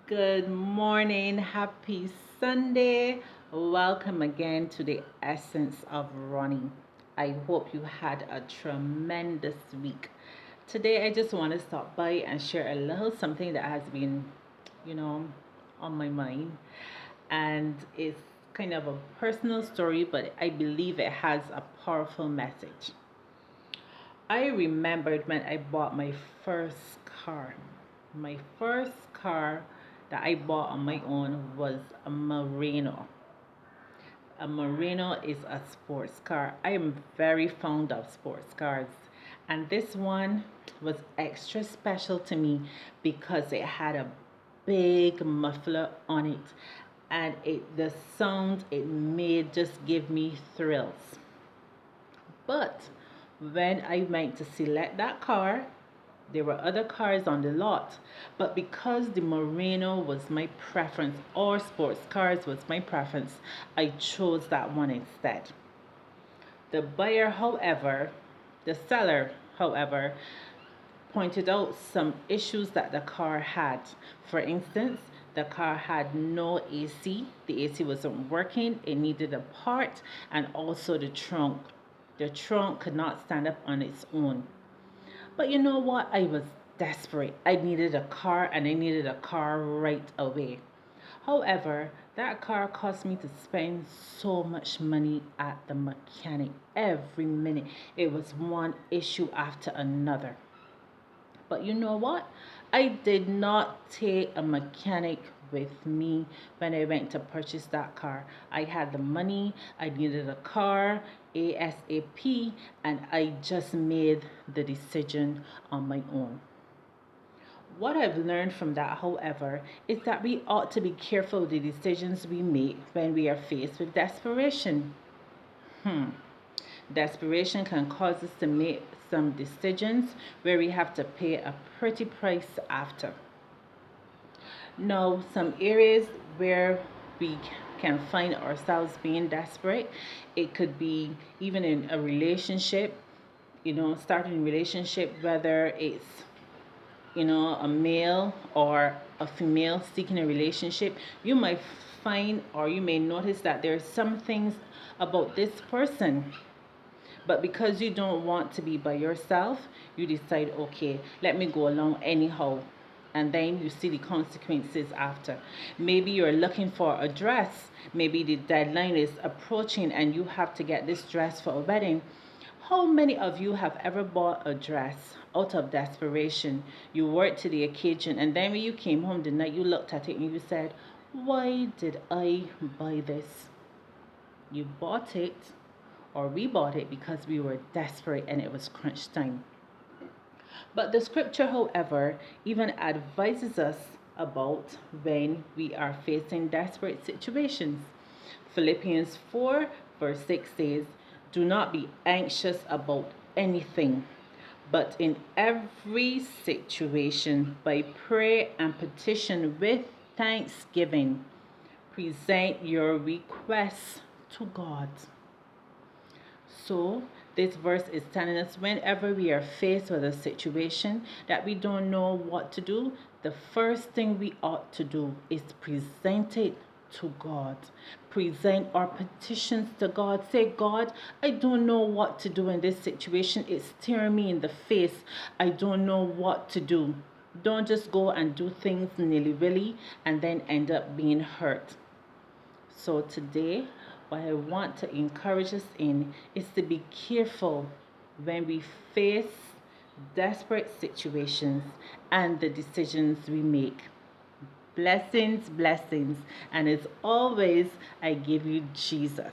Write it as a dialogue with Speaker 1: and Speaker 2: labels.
Speaker 1: Good morning. Happy Sunday. Welcome again to the essence of running. I hope you had a tremendous week. Today, I just want to stop by and share a little something that has been, you know, on my mind. And it's kind of a personal story, but I believe it has a powerful message. I remembered when I bought my first car. My first car that I bought on my own was a Merino. A Merino is a sports car. I am very fond of sports cars. And this one was extra special to me because it had a big muffler on it. And the sound it made just gave me thrills. But when I went to select that car, there were other cars on the lot, but because the Merino was my preference, or sports cars was my preference, I chose that one instead. The buyer, however, the seller, however, pointed out some issues that the car had. For instance, the car had no AC, the AC wasn't working, it needed a part, and also the trunk. The trunk could not stand up on its own. But you know what? I was desperate. I needed a car and I needed a car right away. However, that car cost me to spend so much money at the mechanic every minute. It was one issue after another. But you know what? I did not take a mechanic with me when I went to purchase that car. I had the money, I needed a car ASAP, and I just made the decision on my own. What I've learned from that, however, is that we ought to be careful with the decisions we make when we are faced with desperation. Hmm. Desperation can cause us to make some decisions where we have to pay a pretty price after. Now, some areas where we can find ourselves being desperate, it could be even in a relationship, starting a relationship, whether it's a male or a female seeking a relationship, you might find or you may notice that there's some things about this person, but because you don't want to be by yourself, you decide, okay, let me go along anyhow. And then you see the consequences after. Maybe you're looking for a dress. Maybe the deadline is approaching and you have to get this dress for a wedding. How many of you have ever bought a dress out of desperation? You worked to the occasion, and then when you came home the night, you looked at it and you said, why did I buy this? You bought it, or we bought it because we were desperate and it was crunch time. But the scripture, however, even advises us about when we are facing desperate situations. Philippians 4, verse 6 says, do not be anxious about anything, but in every situation, by prayer and petition with thanksgiving, present your requests to God. So, this verse is telling us whenever we are faced with a situation that we don't know what to do, the first thing we ought to do is present it to God. Present our petitions to God. Say, God, I don't know what to do in this situation. It's staring me in the face. I don't know what to do. Don't just go and do things nilly-willy and then end up being hurt. So today, what I want to encourage us in is to be careful when we face desperate situations and the decisions we make. Blessings, blessings. And as always, I give you Jesus.